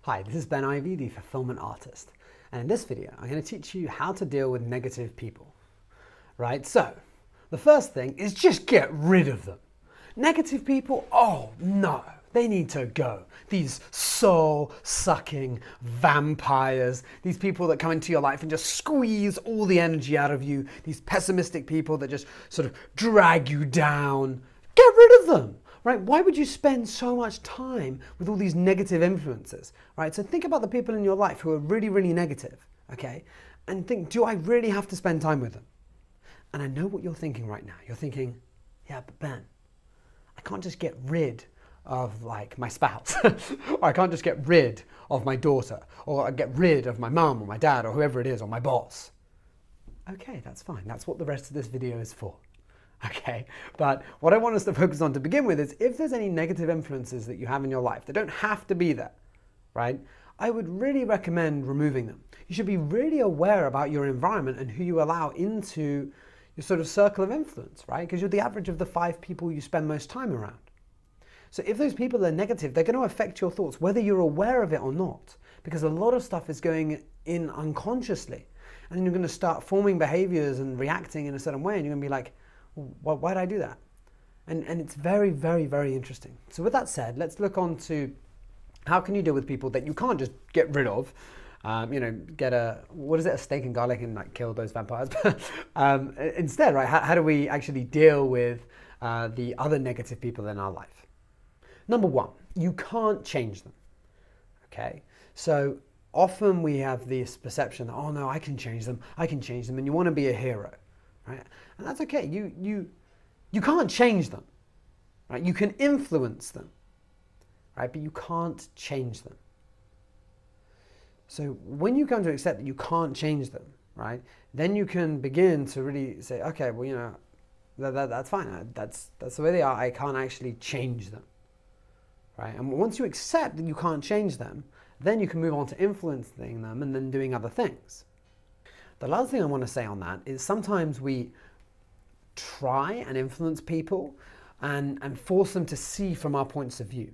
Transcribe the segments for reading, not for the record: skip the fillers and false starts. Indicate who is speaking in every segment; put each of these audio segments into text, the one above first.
Speaker 1: Hi, this is Ben Ivey, the fulfillment artist. And in this video, I'm going to teach you how to deal with negative people. Right? So, the first thing is just get rid of them. Negative people, oh no, they need to go. These soul-sucking vampires, these people that come into your life and just squeeze all the energy out of you, these pessimistic people that just sort of drag you down. Get rid of them. Right? Why would you spend so much time with all these negative influences? Right? So think about the people in your life who are really, really negative, okay? And think, do I really have to spend time with them? And I know what you're thinking right now. You're thinking, yeah, but Ben, I can't just get rid of like my spouse, or I can't just get rid of my daughter, or I get rid of my mom or my dad or whoever it is, or my boss. Okay, that's fine. That's what the rest of this video is for. Okay, but what I want us to focus on to begin with is if there's any negative influences that you have in your life, they don't have to be there, right? I would really recommend removing them. You should be really aware about your environment and who you allow into your sort of circle of influence, right? Because you're the average of the 5 people you spend most time around. So if those people are negative, they're going to affect your thoughts, whether you're aware of it or not, because a lot of stuff is going in unconsciously. And you're going to start forming behaviors and reacting in a certain way, and you're going to be like, why did I do that? And it's very, very, very interesting. So with that said, let's look on to how can you deal with people that you can't just get rid of. Get a steak and garlic and like kill those vampires. Instead, right, how do we actually deal with the other negative people in our life? Number one, you can't change them, okay? So often we have this perception that, oh no, I can change them, and you want to be a hero. Right? And that's okay. You can't change them. Right? You can influence them, right? But you can't change them. So when you come to accept that you can't change them, right? Then you can begin to really say, okay, well, you know, that's fine. That's the way they are. I can't actually change them, right? And once you accept that you can't change them, then you can move on to influencing them and then doing other things. The last thing I want to say on that is sometimes we try and influence people and force them to see from our points of view,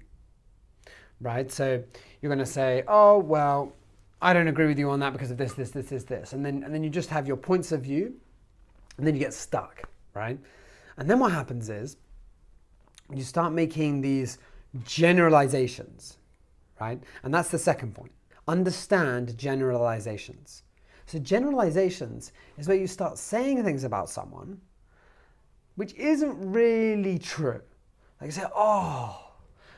Speaker 1: right? So you're going to say, oh, well, I don't agree with you on that because of this. And then you just have your points of view and then you get stuck, right? And then what happens is you start making these generalizations, right? And that's the second point. Understand generalizations. So generalizations is where you start saying things about someone which isn't really true. Like you say, oh,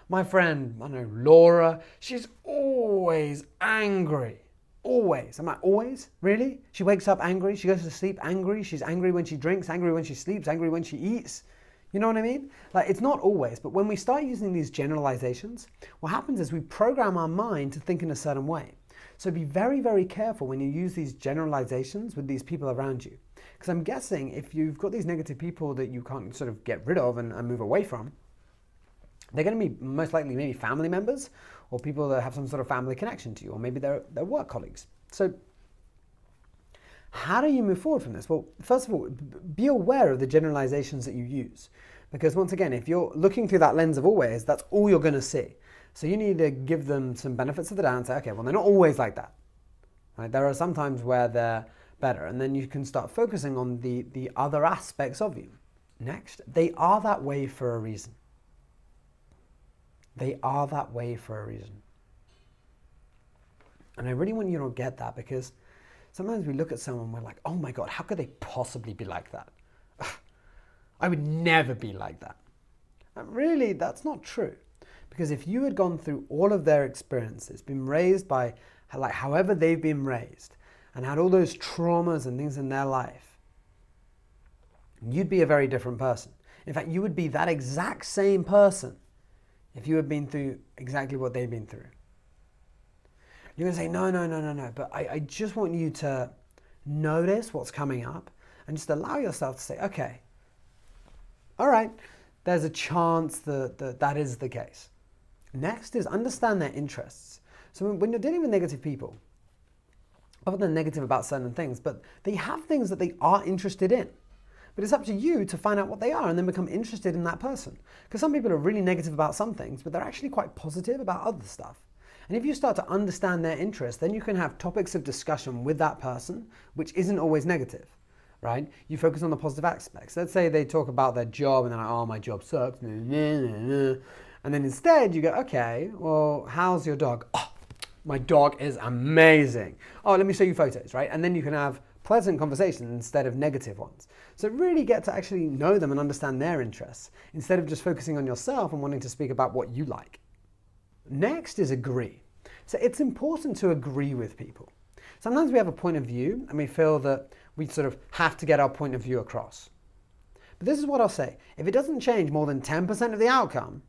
Speaker 1: my friend, I don't know, Laura, she's always angry. Always. I'm like, always? Really? She wakes up angry, she goes to sleep angry, she's angry when she drinks, angry when she sleeps, angry when she eats. You know what I mean? Like, it's not always, but when we start using these generalizations, what happens is we program our mind to think in a certain way. So be very, very careful when you use these generalizations with these people around you. Because I'm guessing if you've got these negative people that you can't sort of get rid of and move away from, they're going to be most likely maybe family members or people that have some sort of family connection to you, or maybe they're work colleagues. So how do you move forward from this? Well, first of all, be aware of the generalizations that you use. Because once again, if you're looking through that lens of always, that's all you're going to see. So you need to give them some benefits of the doubt and say, okay, well, they're not always like that. Right? There are some times where they're better, and then you can start focusing on the other aspects of you. Next, they are that way for a reason. They are that way for a reason. And I really want you to get that, because sometimes we look at someone and we're like, oh my God, how could they possibly be like that? I would never be like that. And really, that's not true. Because if you had gone through all of their experiences, been raised by like however they've been raised, and had all those traumas and things in their life, you'd be a very different person. In fact, you would be that exact same person if you had been through exactly what they've been through. You're going to say, no, but I just want you to notice what's coming up and just allow yourself to say, okay, all right, there's a chance that is the case. Next is understand their interests. So when you're dealing with negative people, often they're negative about certain things, but they have things that they are interested in. But it's up to you to find out what they are and then become interested in that person. Because some people are really negative about some things, but they're actually quite positive about other stuff. And if you start to understand their interests, then you can have topics of discussion with that person, which isn't always negative, right? You focus on the positive aspects. Let's say they talk about their job and they're like, oh, my job sucks. And then instead you go, okay, well, how's your dog? Oh, my dog is amazing. Oh, let me show you photos, right? And then you can have pleasant conversations instead of negative ones. So really get to actually know them and understand their interests instead of just focusing on yourself and wanting to speak about what you like. Next is agree. So it's important to agree with people. Sometimes we have a point of view and we feel that we sort of have to get our point of view across. But this is what I'll say. If it doesn't change more than 10% of the outcome,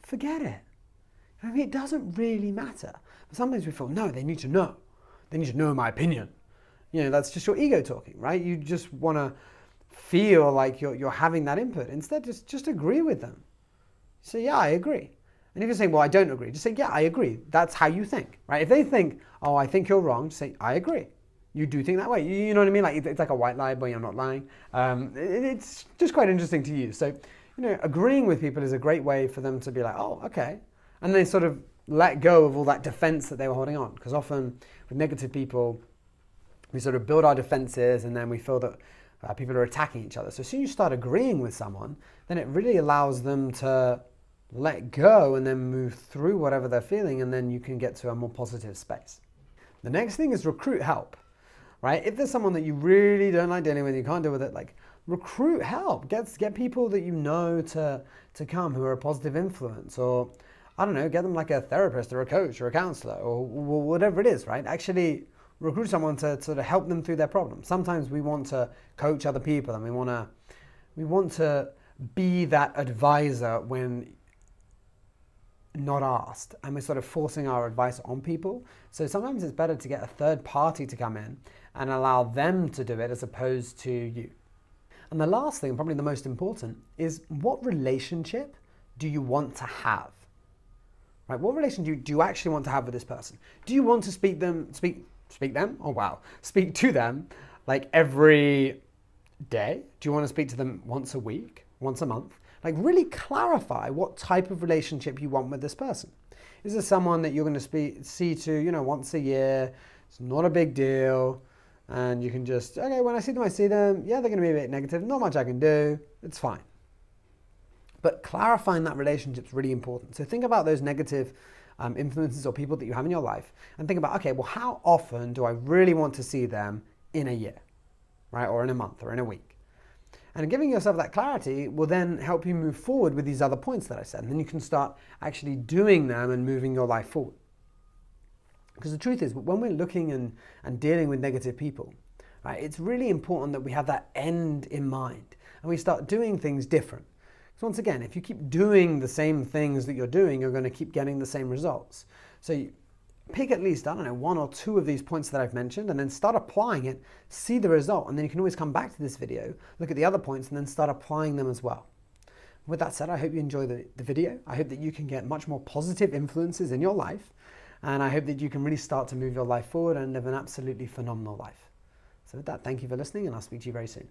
Speaker 1: forget it. I mean, it doesn't really matter. But sometimes we feel, no, they need to know. They need to know my opinion. You know, that's just your ego talking, right? You just want to feel like you're having that input. Instead, just agree with them. Say, yeah, I agree. And if you're saying, well, I don't agree, just say, yeah, I agree. That's how you think, right? If they think, oh, I think you're wrong, just say, I agree. You do think that way. You know what I mean? Like it's like a white lie, but you're not lying. It's just quite interesting to use. So, you know, agreeing with people is a great way for them to be like, oh, okay. And they sort of let go of all that defense that they were holding on. Because often with negative people, we sort of build our defenses and then we feel that people are attacking each other. So as soon as you start agreeing with someone, then it really allows them to let go and then move through whatever they're feeling, and then you can get to a more positive space. The next thing is recruit help, right? If there's someone that you really don't like dealing with, you can't deal with it, like recruit help. Get people that you know to come who are a positive influence, or I don't know, get them like a therapist or a coach or a counselor or whatever it is, right? Actually recruit someone to sort of help them through their problems. Sometimes we want to coach other people and we want to be that advisor when not asked, and we're sort of forcing our advice on people. So sometimes it's better to get a third party to come in and allow them to do it as opposed to you. And the last thing, probably the most important, is what relationship do you want to have? Right? What relationship do you actually want to have with this person? Do you want to speak to them like every day? Do you want to speak to them once a week, once a month? Like really clarify what type of relationship you want with this person. Is this someone that you're going to see to, you know, once a year? It's not a big deal. And you can just, okay, when I see them. Yeah, they're going to be a bit negative. Not much I can do. It's fine. But clarifying that relationship is really important. So think about those negative influences or people that you have in your life and think about, okay, well, how often do I really want to see them in a year, right? Or in a month or in a week? And giving yourself that clarity will then help you move forward with these other points that I said. And then you can start actually doing them and moving your life forward. Because the truth is, when we're looking and dealing with negative people, right, it's really important that we have that end in mind and we start doing things different. Because once again, if you keep doing the same things that you're doing, you're going to keep getting the same results. So you pick at least, I don't know, 1 or 2 of these points that I've mentioned and then start applying it, see the result, and then you can always come back to this video, look at the other points and then start applying them as well. With that said, I hope you enjoy the video. I hope that you can get much more positive influences in your life, and I hope that you can really start to move your life forward and live an absolutely phenomenal life. So with that, thank you for listening, and I'll speak to you very soon.